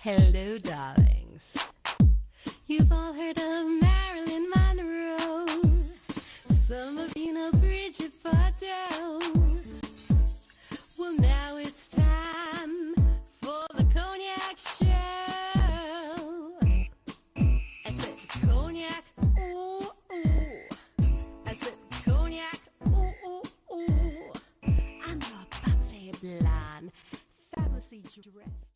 Hello, darlings. You've all heard of Marilyn Monroe. Some of you know Bridget Bardot. Well, now it's time for the Cognac Show. I said cognac, ooh, ooh. I said cognac, ooh, ooh, ooh. I'm your bubbly blonde, fabulously dressed.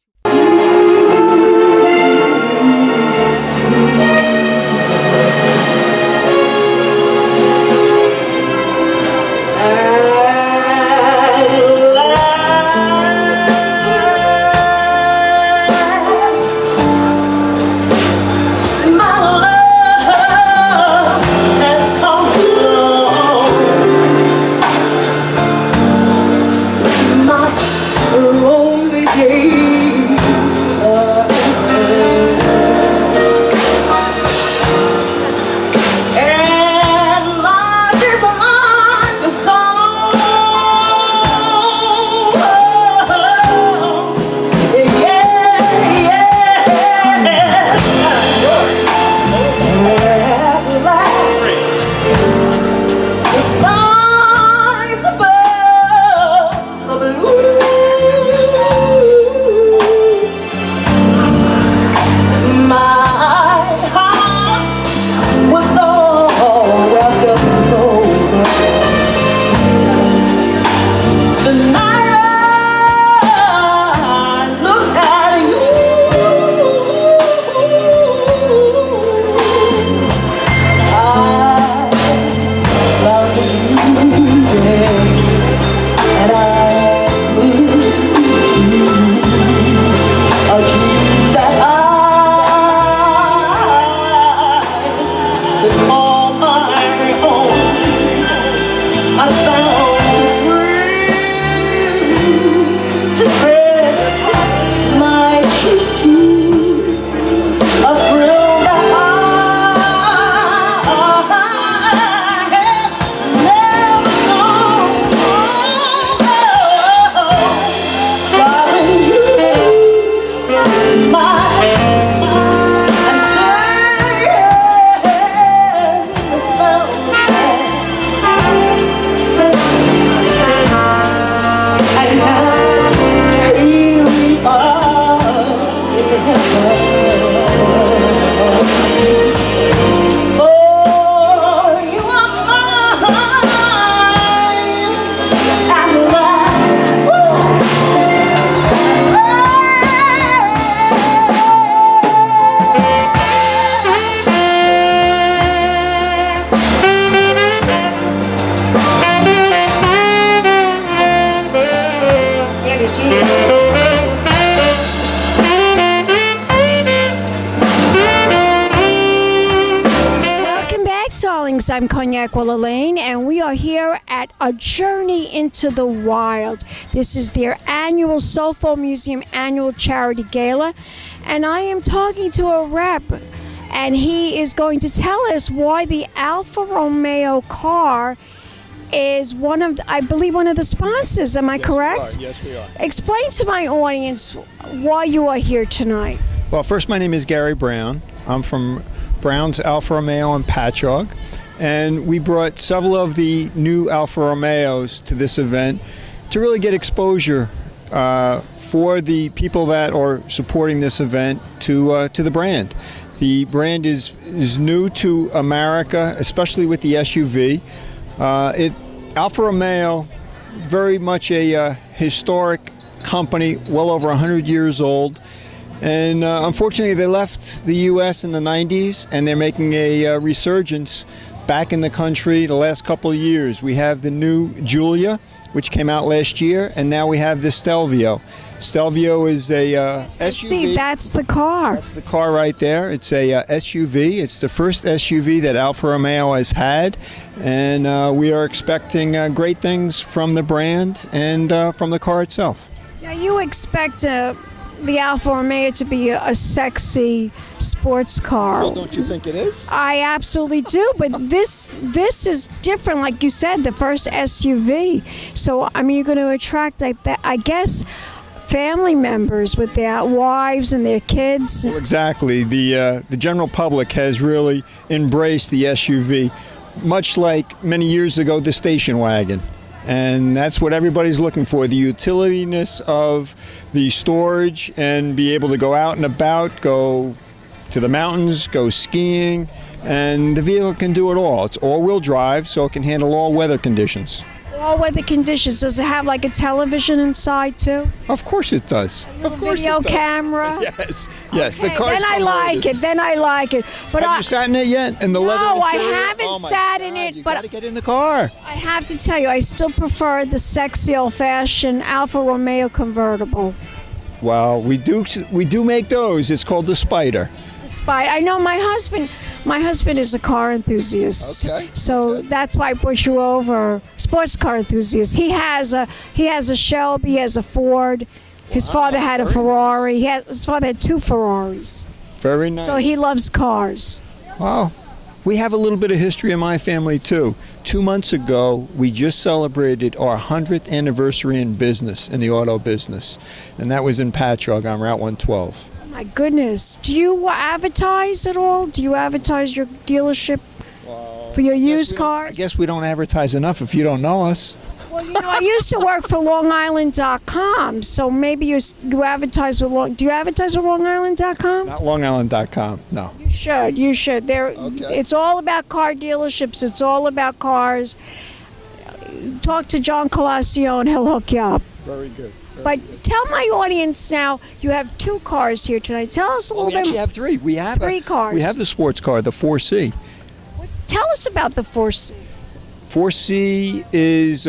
I'm Cognac Wellerlane, and we are here at A Journey into the Wild. This is their annual SoFo Museum annual charity gala, and I am talking to a rep, and he is going to tell us why the Alfa Romeo car is I believe one of the sponsors. Am I correct? Yes, we are. Explain to my audience why you are here tonight. Well, first, my name is Gary Brown. I'm from Brown's Alfa Romeo in Patchogue. And we brought several of the new Alfa Romeos to this event to really get exposure for the people that are supporting this event to the brand. The brand is new to America, especially with the SUV. Alfa Romeo, very much a historic company, well over 100 years old. And unfortunately, they left the U.S. in the 90s, and they're making a resurgence back in the country the last couple of years. We have the new Giulia, which came out last year, and now we have the Stelvio. Stelvio is a SUV. See, that's the car. That's the car right there. It's a SUV. It's the first SUV that Alfa Romeo has had, and we are expecting great things from the brand and from the car itself. Now, you expect the Alfa Romeo to be a sexy sports car. Well, don't you think it is? I absolutely do, but this is different, like you said, the first SUV. So, I mean, you're going to attract, I guess, family members with their wives and their kids. Well, exactly. The general public has really embraced the SUV, much like many years ago the station wagon. And that's what everybody's looking for, the utilityness of the storage and be able to go out and about, go to the mountains, go skiing, and the vehicle can do it all. It's all-wheel drive, so it can handle all weather conditions. All weather conditions. Does it have like a television inside too? Of course it does. Of course Video it does. camera? Yes. Okay, The car's then I come like loaded. it. Then I like it. But Have you sat in it yet? In the leather No, I interior? haven't Oh my sat in God, it, you but gotta get in the car. I have to tell you, I still prefer the sexy old-fashioned Alfa Romeo convertible. Well, we do make those. It's called the Spider. I know my husband is a car enthusiast. Okay. So that's why I brought you over. Sports car enthusiast. He has a Shelby, he has a Ford. His father had a Ferrari. His father had 2 Ferraris. Very nice. So he loves cars. Wow. We have a little bit of history in my family too. 2 months ago, we just celebrated our 100th anniversary in business, in the auto business. And that was in Patchogue on Route 112. My goodness. Do you advertise at all? Do you advertise your dealership for your used I cars? guess we don't advertise enough if you don't know us. Well, you know, I used to work for LongIsland.com, so maybe you advertise with do you advertise with LongIsland.com? Not LongIsland.com, no. You should. Okay. It's all about car dealerships. It's all about cars. Talk to John Colacio and he'll hook you up. Very good. But tell my audience now, you have 2 cars here tonight. Tell us a little We bit. actually have 3. We have 3 cars. We have the sports car, the 4C. Tell us about the 4C. 4C is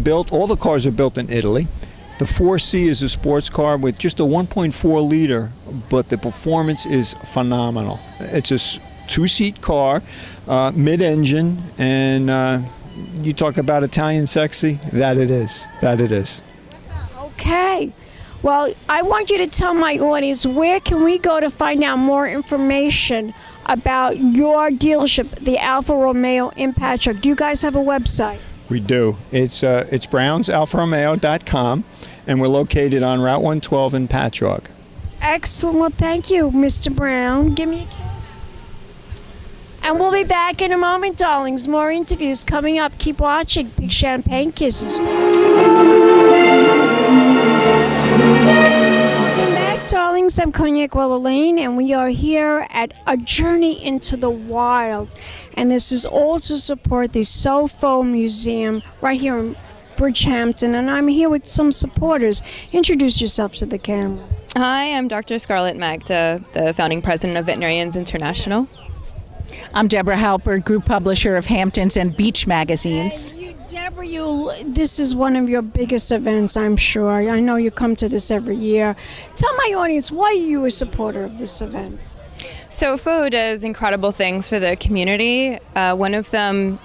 built, all the cars are built in Italy. The 4C is a sports car with just a 1.4 liter, but the performance is phenomenal. It's a 2-seat car, mid-engine, and you talk about Italian sexy, that it is. Okay. Well, I want you to tell my audience, where can we go to find out more information about your dealership, the Alfa Romeo in Patchogue? Do you guys have a website? We do. It's brownsalfaromeo.com, and we're located on Route 112 in Patchogue. Excellent. Well, thank you, Mr. Brown. Give me a kiss. And we'll be back in a moment, darlings. More interviews coming up. Keep watching. Big champagne kisses. Welcome back, darlings. I'm Cognac Wellerlane, and we are here at A Journey into the Wild. And this is all to support the SoFo Museum right here in Bridgehampton. And I'm here with some supporters. Introduce yourself to the camera. Hi, I'm Dr. Scarlett Magda, the founding president of Veterinarians International. I'm Deborah Halpert, group publisher of Hamptons and Beach magazines. And Deborah, this is one of your biggest events, I'm sure. I know you come to this every year. Tell my audience, why are you a supporter of this event? SoFo does incredible things for the community. One of them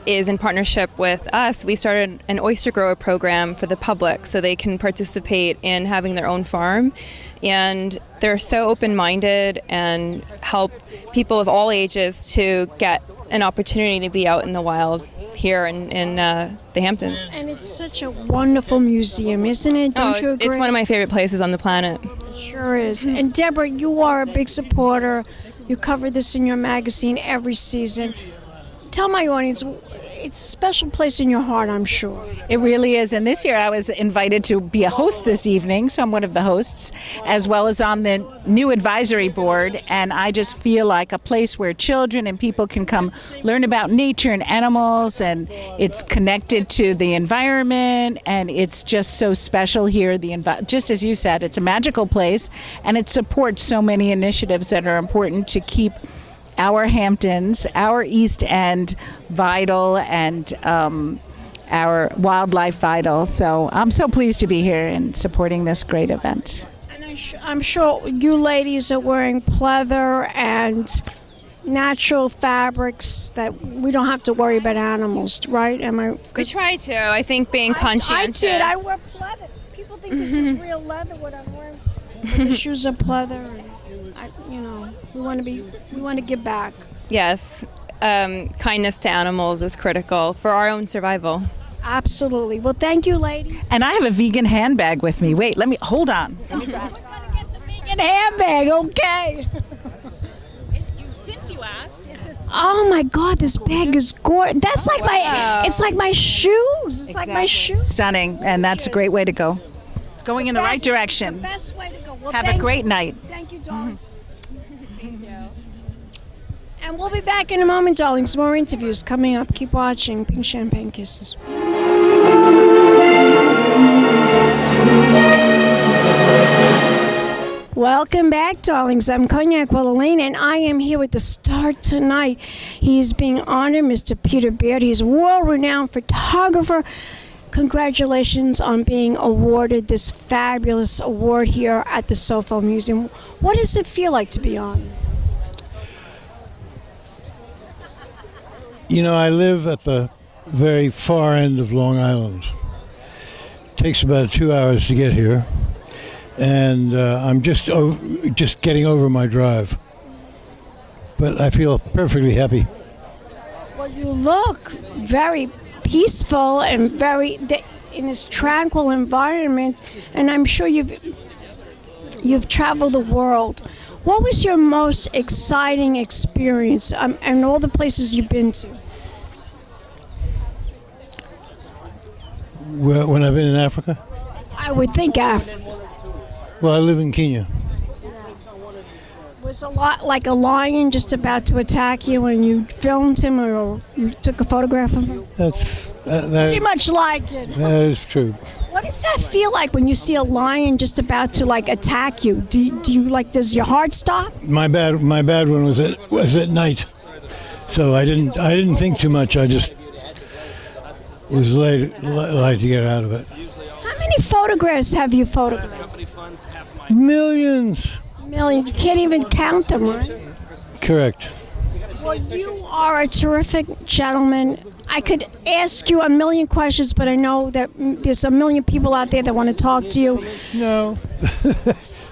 is in partnership with us. We started an oyster grower program for the public so they can participate in having their own farm. And they're so open-minded and help people of all ages to get an opportunity to be out in the wild here in the Hamptons. And it's such a wonderful museum, isn't it? Don't you agree? It's one of my favorite places on the planet. It sure is. And Deborah, you are a big supporter. You cover this in your magazine every season. Tell my audience, it's a special place in your heart, I'm sure. It really is. And this year I was invited to be a host this evening, so I'm one of the hosts, as well as on the new advisory board. And I just feel like a place where children and people can come learn about nature and animals, and it's connected to the environment, and it's just so special here. Just as you said, it's a magical place, and it supports so many initiatives that are important to keep our Hamptons, our East End vital, and our wildlife vital. So I'm so pleased to be here and supporting this great event. And I'm sure you ladies are wearing pleather and natural fabrics that we don't have to worry about animals, right? We try to. I think being conscientious. I did. I wear pleather. People think this is real leather, what I'm wearing. But the shoes are pleather. We want to give back. Yes, kindness to animals is critical for our own survival. Absolutely. Well, thank you, ladies. And I have a vegan handbag with me. Wait, hold on. We're gonna get the vegan handbag, okay? Since you asked, Oh my God, this bag is gorgeous. That's like it's like my shoes. It's like my shoes. Stunning, and that's a great way to go. It's going in the right The direction. best way to go. Well, Have a great night. Thank you, darlings. Thank you. And we'll be back in a moment, darlings. More interviews coming up. Keep watching. Pink Champagne Kisses. Welcome back, darlings. I'm Cognac Wellerlane, and I am here with the star tonight. He's being honored, Mr. Peter Beard. He's a world-renowned photographer. Congratulations on being awarded this fabulous award here at the SoFo Museum. What does it feel like to be honored? You know, I live at the very far end of Long Island. It takes about 2 hours to get here. And I'm just getting over my drive. But I feel perfectly happy. Well, you look very peaceful and very in this tranquil environment, and I'm sure you've traveled the world. What was your most exciting experience and all the places you've been to? When I've been in Africa? I would think Africa. Well, I live in Kenya. Was a lot like a lion just about to attack you and you filmed him or you took a photograph of him? Pretty much like it. That is true. What does that feel like when you see a lion just about to like attack you? Do you like, does your heart stop? My bad one was at night, so I didn't think too much. I just was late to get out of it. How many photographs have you photographed? Millions. Millions. You can't even count them, right? Correct. Well, you are a terrific gentleman. I could ask you a million questions, but I know that there's a million people out there that want to talk to you. No.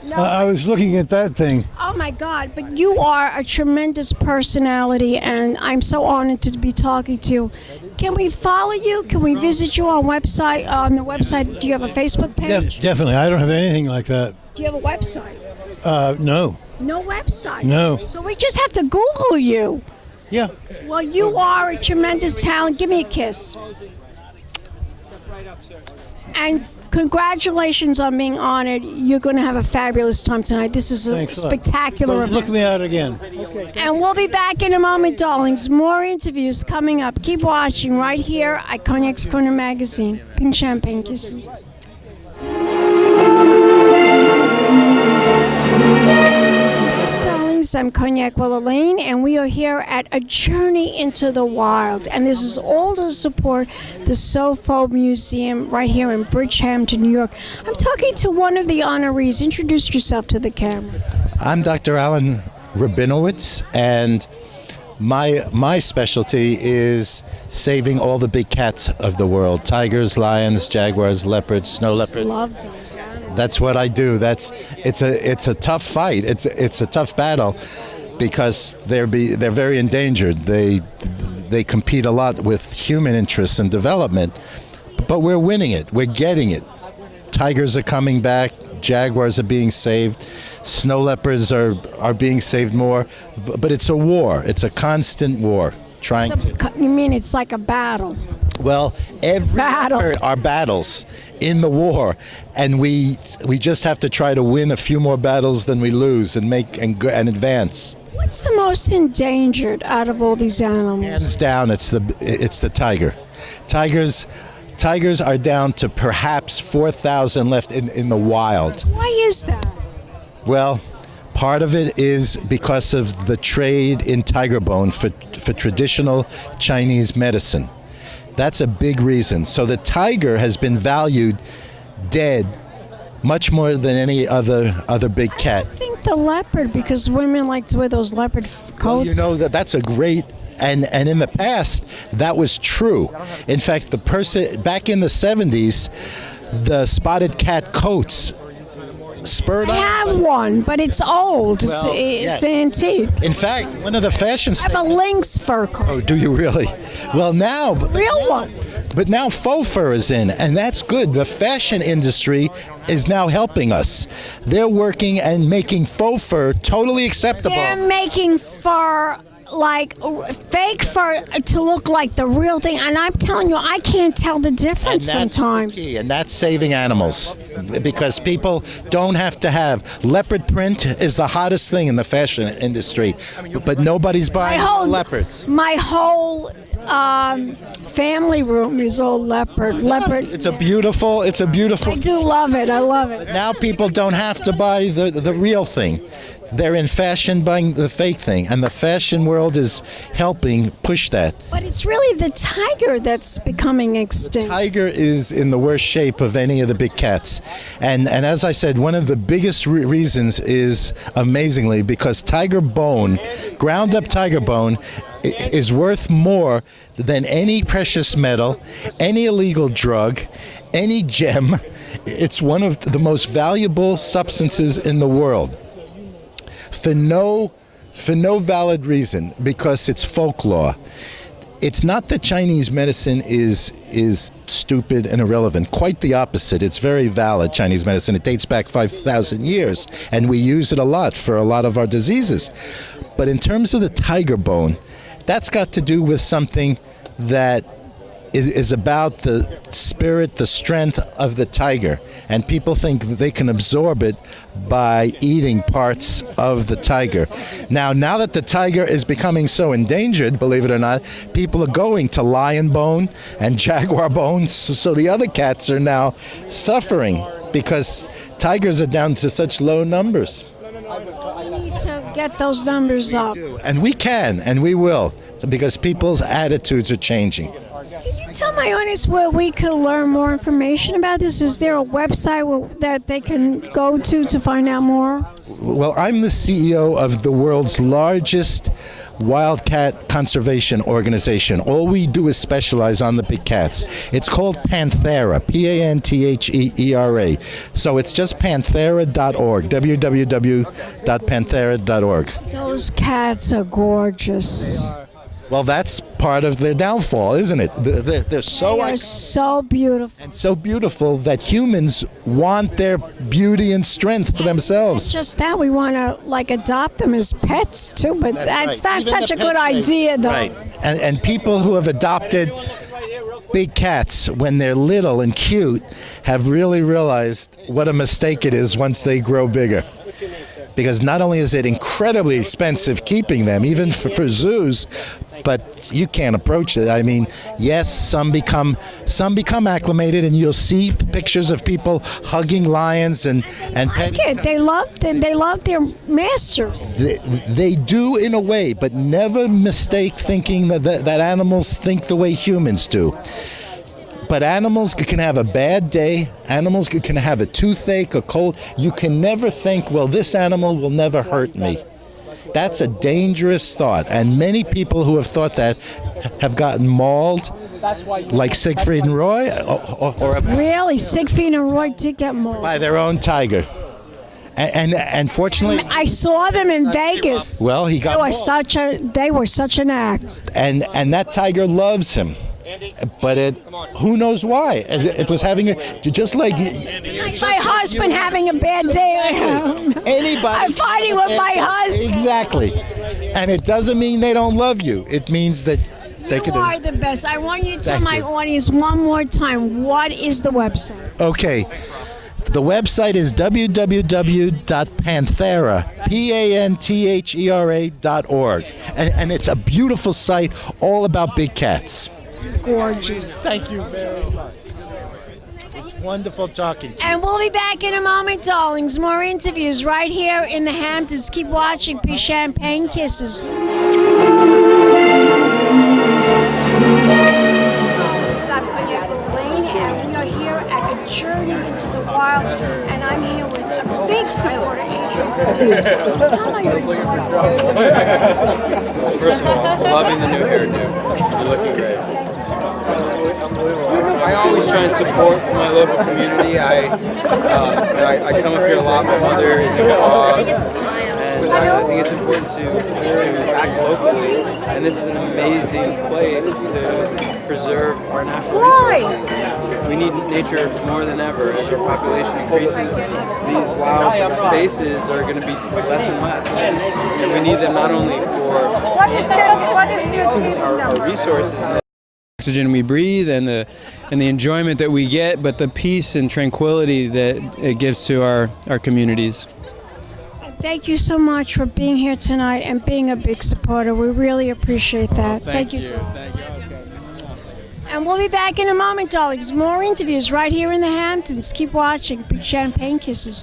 No. I was looking at that thing. Oh my God, but you are a tremendous personality, and I'm so honored to be talking to you. Can we follow you? Can we visit you on the website? Do you have a Facebook page? Definitely. I don't have anything like that. Do you have a website? No. No website? No. So we just have to Google you. Yeah. Well, you are a tremendous talent. Give me a kiss. And congratulations on being honored. You're going to have a fabulous time tonight. This is a spectacular event. Look me out again. And we'll be back in a moment, darlings. More interviews coming up. Keep watching right here at Cognac's Corner Magazine. Pink Champagne Kisses. I'm Cognac Wellerlane, and we are here at A Journey into the Wild. And this is all to support the SoFo Museum right here in Bridgehampton, New York. I'm talking to one of the honorees. Introduce yourself to the camera. I'm Dr. Alan Rabinowitz, and my specialty is saving all the big cats of the world: tigers, lions, jaguars, leopards, snow leopards. Love those animals. That's what I do. It's a tough fight. It's a tough battle because they're very endangered. They compete a lot with human interests and development, but we're winning it. We're getting it. Tigers are coming back. Jaguars are being saved. Snow leopards are being saved more. But it's a war. It's a constant war. You mean it's like a battle? Well, every effort are battles in the war, and we just have to try to win a few more battles than we lose and advance. What's the most endangered out of all these animals? Hands down, it's the tiger. Tigers are down to perhaps 4,000 left in the wild. Why is that? Well, part of it is because of the trade in tiger bone for traditional Chinese medicine. That's a big reason. So the tiger has been valued dead much more than any other big cat. I think the leopard, because women like to wear those leopard coats. Well, you know, that's a great, and in the past, that was true. In fact, back in the 70s, the spotted cat coats spurred I have one, but it's old. Well, it's antique. In fact, one of the fashion I have a lynx fur coat. Oh, do you really? Well, now... Real one. But now faux fur is in, and that's good. The fashion industry is now helping us. They're working and making faux fur totally acceptable. They're making fur, like fake fur, to look like the real thing. And I'm telling you, I can't tell the difference sometimes. The key, and that's saving animals, because people don't have to have leopard print. Is the hottest thing in the fashion industry, but nobody's buying leopards. My whole family room is all leopard. It's a beautiful. I do love it. I love it. Now people don't have to buy the real thing. They're in fashion buying the fake thing, and the fashion world is helping push that. But it's really the tiger that's becoming extinct. Tiger is in the worst shape of any of the big cats. And as I said, one of the biggest reasons is, amazingly, because tiger bone, ground up tiger bone, is worth more than any precious metal, any illegal drug, any gem. It's one of the most valuable substances in the world. For no valid reason, because it's folklore. It's not that Chinese medicine is stupid and irrelevant. Quite the opposite. It's very valid, Chinese medicine. It dates back 5,000 years, and we use it a lot for a lot of our diseases. But in terms of the tiger bone, that's got to do with something that is about the spirit, the strength of the tiger. And people think that they can absorb it by eating parts of the tiger. Now that the tiger is becoming so endangered, believe it or not, people are going to lion bone and jaguar bones. So the other cats are now suffering because tigers are down to such low numbers. We need to get those numbers up. And we can, and we will, because people's attitudes are changing. Can you tell my audience where we can learn more information about this? Is there a website that they can go to find out more? Well, I'm the CEO of the world's largest wildcat conservation organization. All we do is specialize on the big cats. It's called Panthera, Panthera. So it's just panthera.org, www.panthera.org. Those cats are gorgeous. Well, that's part of their downfall, isn't it? They're so beautiful. And so beautiful that humans want their beauty and strength for themselves. It's just that we want to adopt them as pets too, but that's not such a good idea, though. Right. And people who have adopted big cats when they're little and cute have really realized what a mistake it is once they grow bigger. Because not only is it incredibly expensive keeping them, even for zoos, but you can't approach it. I mean, yes, some become acclimated, and you'll see pictures of people hugging lions and petting. They love their masters. They do in a way, but never mistake thinking that animals think the way humans do. But animals can have a bad day. Animals can have a toothache, a cold. You can never think, well, this animal will never hurt me. That's a dangerous thought. And many people who have thought that have gotten mauled, like Siegfried and Roy. Really? Siegfried and Roy did get mauled? By their own tiger. And fortunately, I saw them in Vegas. Well, he got mauled. They were such an act. And that tiger loves him. But who knows why? It was having just like my husband having a bad day. Anybody. I'm fighting with my husband. Exactly. And it doesn't mean they don't love you. It means that they could. You are the best. I want you to tell my audience one more time, what is the website? Okay. The website is www.panthera.org. And it's a beautiful site all about big cats. Gorgeous. Thank you very much. It's wonderful talking to you. And we'll be back in a moment, darlings. More interviews right here in the Hamptons. Keep watching. Peace, champagne kisses. I'm Cognac Wellerlane, and we are here at a journey into the wild. And I'm here with a big supporter, Adrian Grenier. Tell my audience what First of all, loving the new hairdo. You're looking great. I always try and support my local community. I come up here a lot. My mother is in Prague, and but I think it's important to act locally, and this is an amazing place to preserve our natural resources. We need nature more than ever. As our population increases, these wild spaces are going to be less and less, and we need them not only for our resources, oxygen we breathe and the enjoyment that we get, but the peace and tranquility that it gives to our communities. Thank you so much for being here tonight and being a big supporter. We really appreciate that. Thank you. Tom. And we'll be back in a moment, darlings. More interviews right here in the Hamptons. Keep watching. Big champagne kisses.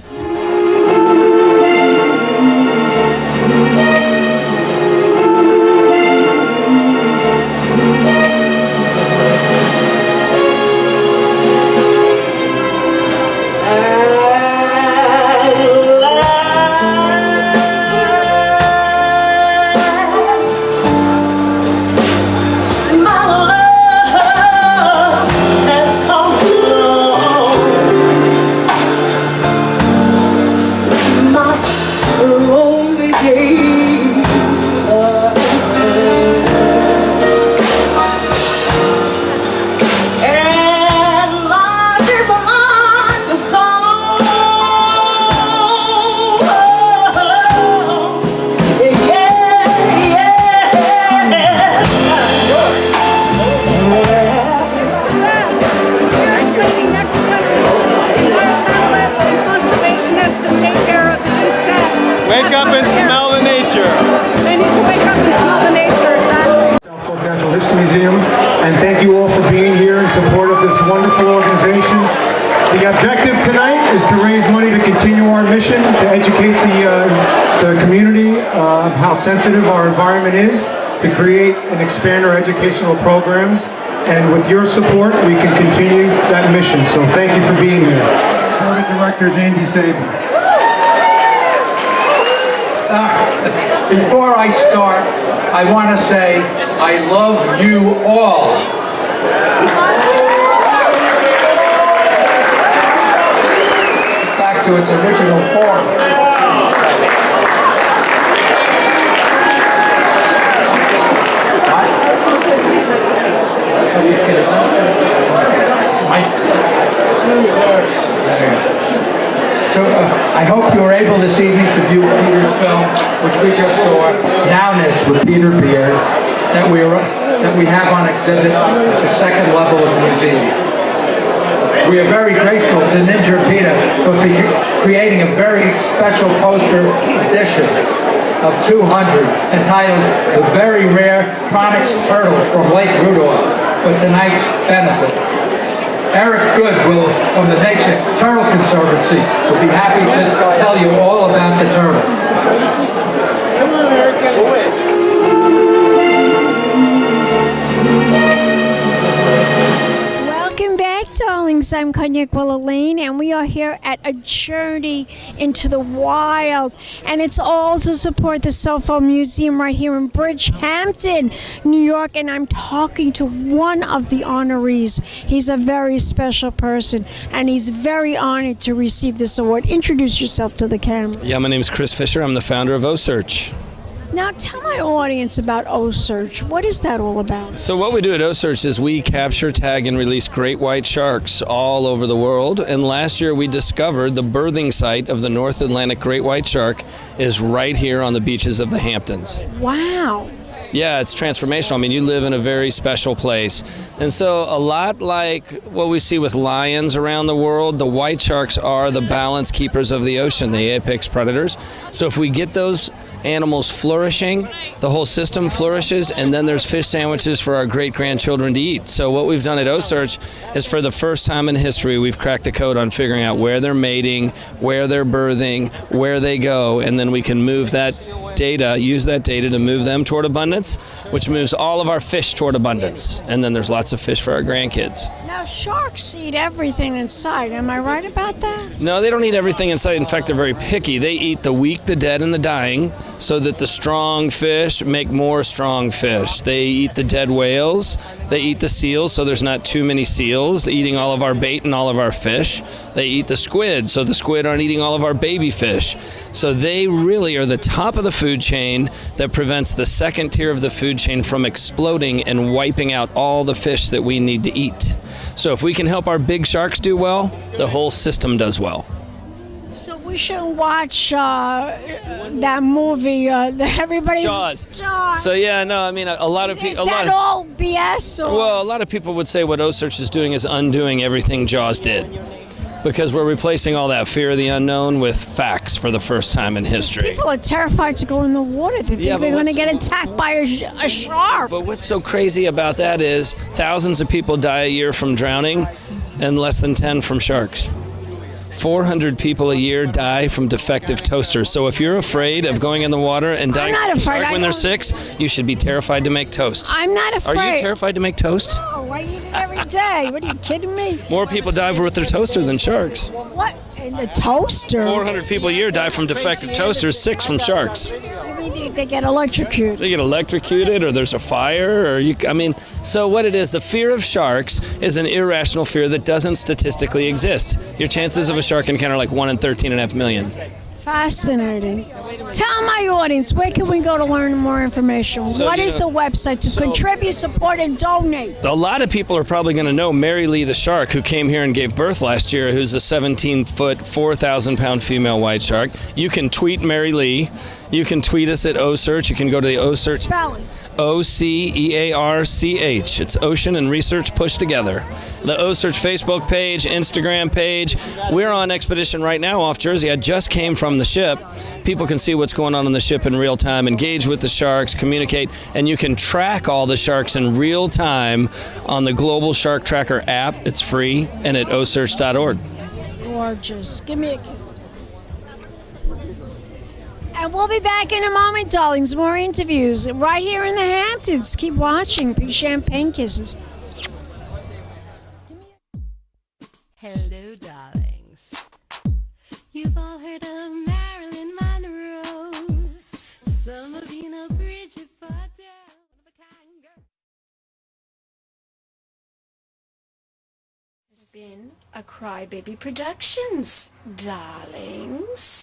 Wake up and smell the nature. They need to wake up and smell the nature, exactly. SoFo Natural History Museum, and thank you all for being here in support of this wonderful organization. The objective tonight is to raise money to continue our mission to educate the community of how sensitive our environment is, to create and expand our educational programs, and with your support we can continue that mission. So thank you for being here. Board of Directors Andy Saban. Before I start, I want to say I love you all. Back to its original form. So I hope you were able this evening to view Peter's film, which we just saw, Nowness with Peter Beard, that we have on exhibit at the second level of the museum. We are very grateful to Ninja Peter for creating a very special poster edition of 200 entitled The Very Rare Chronix Turtle from Lake Rudolph for tonight's benefit. Eric Good from the Nature Turtle Conservancy will be happy to tell you all about the turtle. Come on, Eric, get away. Welcome back, darlings. I'm Cognac Wellerlane, and we are here at a journey into the wild. And it's all to support the SoFo Museum right here in Bridgehampton, New York. And I'm talking to one of the honorees. He's a very special person, and he's very honored to receive this award. Introduce yourself to the camera. Yeah, my name's Chris Fischer. I'm the founder of OSearch. Now, tell my audience about OSearch. What is that all about? So what we do at OSearch is we capture, tag, and release great white sharks all over the world. And last year we discovered the birthing site of the North Atlantic great white shark is right here on the beaches of the Hamptons. Wow. Yeah, it's transformational. I mean, you live in a very special place. And so a lot like what we see with lions around the world, the white sharks are the balance keepers of the ocean, the apex predators. So if we get those animals flourishing, the whole system flourishes, and then there's fish sandwiches for our great-grandchildren to eat. So what we've done at OSearch is for the first time in history, we've cracked the code on figuring out where they're mating, where they're birthing, where they go, and then we can move that use that data to move them toward abundance, which moves all of our fish toward abundance. And then there's lots of fish for our grandkids. Now, sharks eat everything in sight. Am I right about that? No, they don't eat everything in sight. In fact, they're very picky. They eat the weak, the dead, and the dying so that the strong fish make more strong fish. They eat the dead whales. They eat the seals so there's not too many seals eating all of our bait and all of our fish. They eat the squid so the squid aren't eating all of our baby fish. So they really are the top of the food chain that prevents the second tier of the food chain from exploding and wiping out all the fish that we need to eat. So if we can help our big sharks do well, the whole system does well. So we should watch that movie, everybody's Jaws. So yeah, no, I mean a lot of people. Is that all BS? Or? Well, a lot of people would say what OSearch is doing is undoing everything Jaws did, because we're replacing all that fear of the unknown with facts for the first time in history. People are terrified to go in the water. They think they're going to get attacked by a shark. But what's so crazy about that is thousands of people die a year from drowning, and less than 10 from sharks. 400 people a year die from defective toasters. So if you're afraid of going in the water and dying from a shark when they're 6, you should be terrified to make toast. I'm not afraid. Are you terrified to make toast? Oh, I eat it every day. What, are you kidding me? More people die with their toaster than sharks. What? In the toaster? 400 people a year die from defective toasters, 6 from sharks. They get electrocuted. They get electrocuted, or there's a fire, or so what it is, the fear of sharks is an irrational fear that doesn't statistically exist. Your chances of a shark encounter are like 1 in 13.5 million. Fascinating. Tell my audience, where can we go to learn more information? What is the website to contribute, support, and donate? A lot of people are probably going to know Mary Lee the shark, who came here and gave birth last year, who's a 17-foot, 4,000-pound female white shark. You can tweet Mary Lee. You can tweet us at OSearch. You can go to the OSearch. Spelling. OCEARCH. It's Ocean and Research pushed together. The OSearch Facebook page, Instagram page. We're on expedition right now off Jersey. I just came from the ship. People can see what's going on the ship in real time, engage with the sharks, communicate, and you can track all the sharks in real time on the Global Shark Tracker app. It's free, and at osearch.org. Gorgeous. Give me a kiss. And we'll be back in a moment, darlings. More interviews right here in the Hamptons. Keep watching. Big champagne kisses. Hello, darlings. You've all heard of Marilyn Monroe. Some of you know Bridgehampton. It's been a Crybaby Productions, darlings.